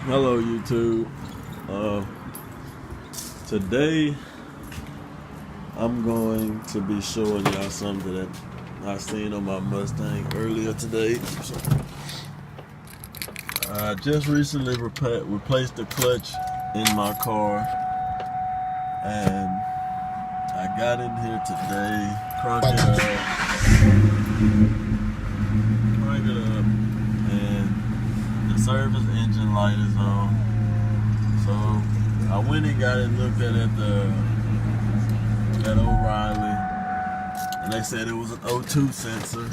Hello YouTube. Today I'm going to be showing y'all something that I seen on my Mustang earlier today. So, I just recently replaced the clutch in my car, and I got in here today, crank it up, and the service engine light is on. So I went and got it looked at O'Reilly, and they said it was an O2 sensor.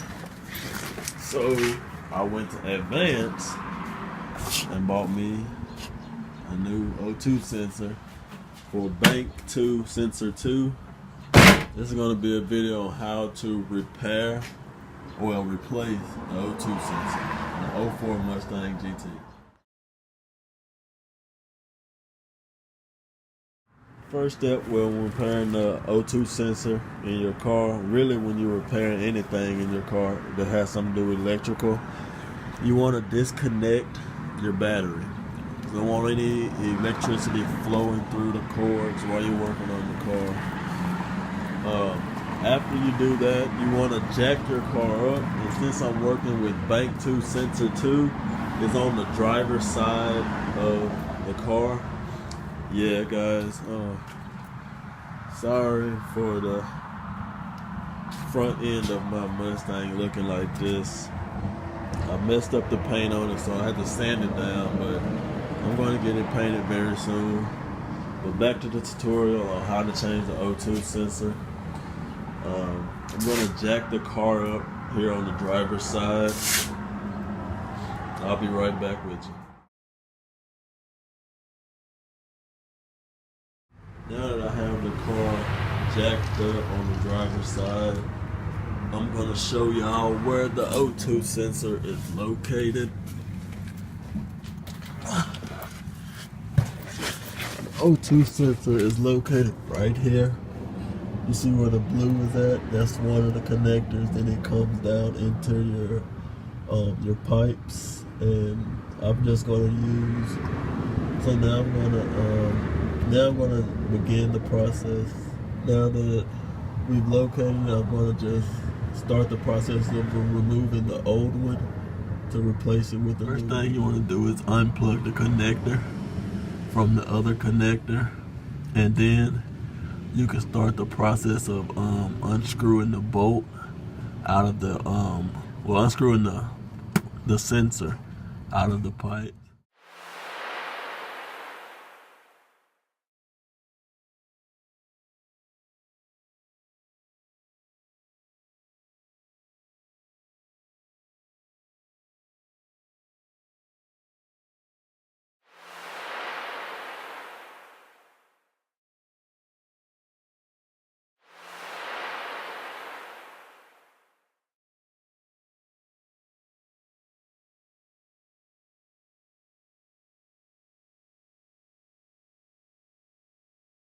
So I went to Advance and bought me a new O2 sensor for Bank 2 Sensor 2. This is going to be a video on how to replace the O2 sensor on the 04 Mustang GT. First step when repairing the O2 sensor in your car, really when you're repairing anything in your car that has something to do with electrical, you want to disconnect your battery. You don't want any electricity flowing through the cords while you're working on the car. After you do that, you want to jack your car up, and since I'm working with Bank 2 Sensor 2, it's on the driver's side of the car. Yeah guys, sorry for the front end of my Mustang looking like this. I messed up the paint on it, so I had to sand it down, but I'm going to get it painted very soon. But back to the tutorial on how to change the O2 sensor. I'm going to jack the car up here on the driver's side. I'll be right back with you. Now that I have the car jacked up on the driver's side, I'm going to show y'all where the O2 sensor is located. The O2 sensor is located right here. You see where the blue is at? That's one of the connectors. Then it comes down into your pipes, and I'm just going to use. So now I'm going to begin the process. Now that we've located it, I'm going to just start the process of removing the old one to replace it with the new one. First thing you want to do is unplug the connector from the other connector, and then you can start the process of unscrewing the bolt out of the unscrewing the sensor out of the pipe.